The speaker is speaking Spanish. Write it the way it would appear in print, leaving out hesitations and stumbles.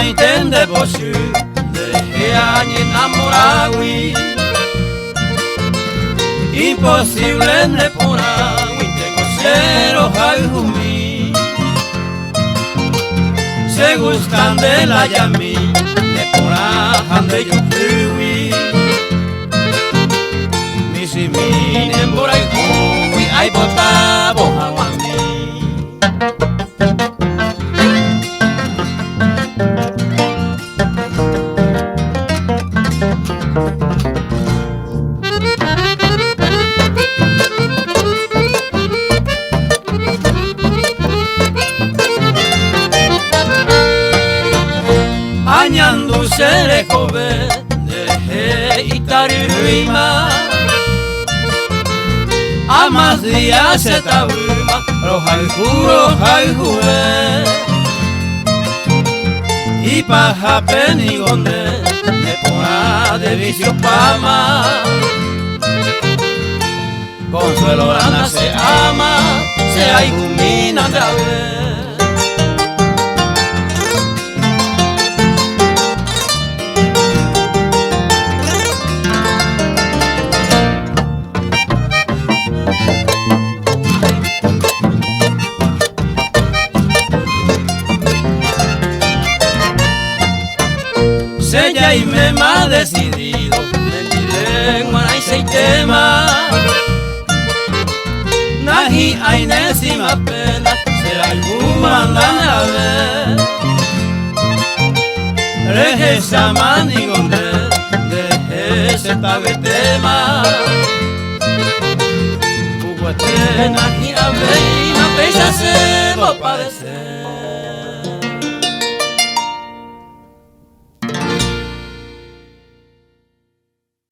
entende posu deje año enamorado. Imposible de por agua tengo cero jajumi. Se gustan de la yami de por ajan de yukui. Misi minen por ahí kui ay bota bohawami. Añando se joven deje itaririma. A más días se tabuma, roja y jure. Y paja penigonde, de pona de vicio pama. Consuelo lana se ama, se hay gumina de haber. Sella y me ha decidido, mentiré en y se tema. Nahi ainésima pena, será alguna a ver. Reje saman y gonde, deje se tabe tema. Hugo nahi a ver, y no pesa se va a padecer.